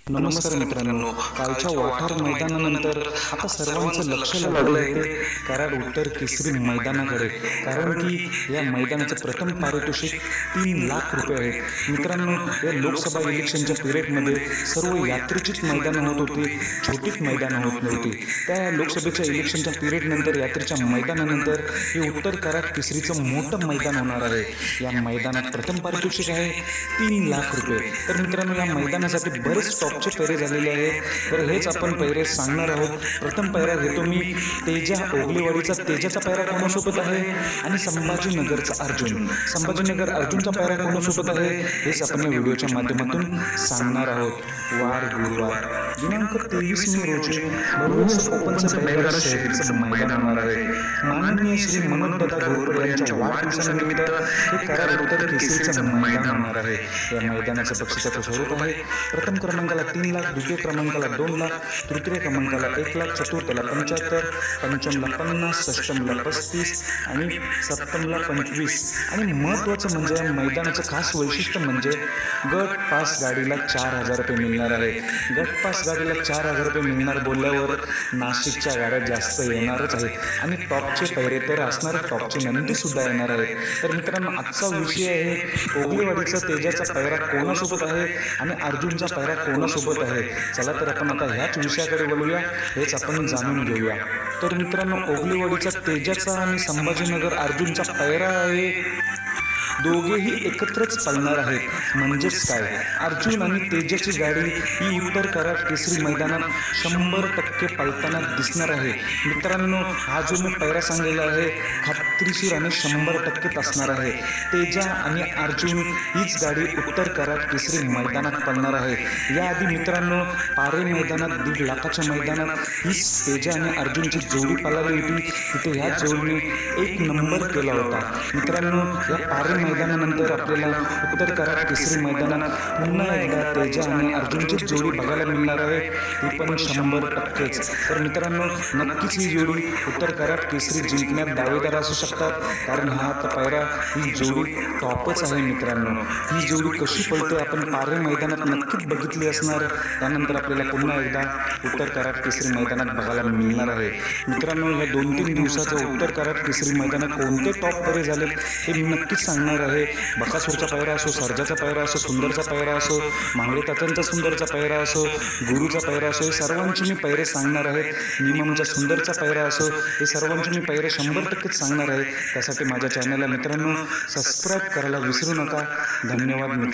नमस्कार मित्रांनो, कालच्या वाठार मैदानानंतर आता सर्वांचं लक्ष लागलं आहे ते कराड उत्तर केसरी मैदानाकडे. कारण की या मैदानाचं प्रथम पारितोषिक 3 लाख रुपये आहे. मित्रांनो, या लोकसभा इलेक्शनच्या पिरियडमध्ये सर्व यात्रेचीच मैदानं होत होती, छोटीच मैदानं होत नव्हती. त्या लोकसभेच्या इलेक्शनच्या पिरियडनंतर यात्रेच्या मैदानानंतर हे उत्तर कराड केसरीचं मोठं मैदान होणार आहे. या मैदानात प्रथम पारितोषिक आहे 3 लाख रुपये. तर मित्रांनो, या मैदानासाठी बरेच टॉपचे पैरे झालेले आहेत. तर हेच आपण पैरे सांगणार आहोत. प्रथम पैरा घेतो मी तेजा ओगलेवाडीचा. तेजाचा पैरा कोणासोबत आहे आणि संभाजीनगरचा अर्जुन. संभाजीनगर अर्जुनचा पैरा कोणासोबत आहे हेच आपण या व्हिडिओच्या माध्यमातून सांगणार आहोत. वार गुरुवार दिनांक 23 मे रोजी भव्य ओपनचं बेळगाव शहरीचं मैदान होणार आहे. माननीय श्री मनोजदादा घोरपडे यांच्या वाढदिवसानिमित्त हे कराड उत्तर केसरीचं मैदान होणार आहे. या मैदानाचं बक्षिसाचं स्वरूप आहे प्रथम क्रमांकाला 3 लाख, द्वितीय क्रमांकाला 2 लाख, तृतीय क्रमांकाला 1 लाख, चतुर्थला 75, पंचमला 50, षष्टमला 35 आणि सप्तमला 25. आणि महत्त्वाचं म्हणजे या मैदानाचं खास वैशिष्ट्य म्हणजे गट पास गाडीला 4,000 रुपये मिळणार आहे. गट पास गाडीला 4,000 रुपये मिळणार बोलल्यावर नाशिकच्या गाड्या जास्त येणारच आहेत आणि टॉपचे पैरे तर असणार, टॉपची नंदी सुद्धा येणार आहे. तर मित्रांनो, आजचा विषय आहे ओगलेवाडीचा तेजाचा पैरा कोणासोबत आहे आणि अर्जुनचा पैरा कोणासोबत आहे. चला तर आपण आता ह्याच विषयाकडे वळूया, हेच आपण जाणून घेऊया. तर मित्रांनो, ओगलेवाडीचा तेजाचा आणि संभाजीनगर अर्जुनचा पैरा आहे. दोघेही एकत्रच पळणार आहेत. म्हणजेच काय, अर्जुन आणि तेजाची गाडी ही उत्तर कराड केसरी मैदानात 100% पळताना दिसणार आहे. मित्रांनो, हा जो मी पैरा सांगलेला आहे खात्रीशीर आणि 100% असणार आहे. तेजा आणि अर्जुन हीच गाडी उत्तर कराड केसरी मैदानात पळणार आहे. याआधी मित्रांनो, पारे मैदानात 1.5 लाखाच्या मैदानात हीच तेजा आणि अर्जुनची जोडी पळाली होती. तिथे ह्या जोडीने 1 नंबर केला होता. मित्रांनो, या पारे मैदानानंतर आपल्याला उत्तर कराड केसरी मैदानात पुन्हा एकदा तेजा आणि अर्जुनची जोडी बघायला मिळणार आहे. ही पण 100%च. तर मित्रांनो, नक्कीच ही जोडी उत्तर कराड केसरी जिंकण्यात दावेदार असू शकतात. कारण हा पैरा ही जोडी टॉपच आहे. मित्रांनो, ही जोडी कशी पळते आपण पारे मैदानात नक्कीच बघितली असणार. त्यानंतर आपल्याला पुन्हा एकदा उत्तर कराड केसरी मैदानात बघायला मिळणार आहे. मित्रांनो, या 2-3 दिवसाच्या उत्तर कराड केसरी मैदानात कोणते टॉप पैरे झाले हे मी नक्कीच सांगणार आहे. बकासूरचा पैरा असो, सर्जाचा पैरा असो, सुंदरचा पैरा असो, मांगडे तात्यांचा सुंदरचा पैरा असो, गुरुचा पैरा असो, हे सर्वांची मी पैरे सांगणार आहे. निममचा सुंदरचा पैरा असो, हे सर्वांची मी पैरे 100%च सांगणार आहे. त्यासाठी माझ्या चॅनलला मित्रांनो सबस्क्राईब करायला विसरू नका. धन्यवाद मित्रांनो.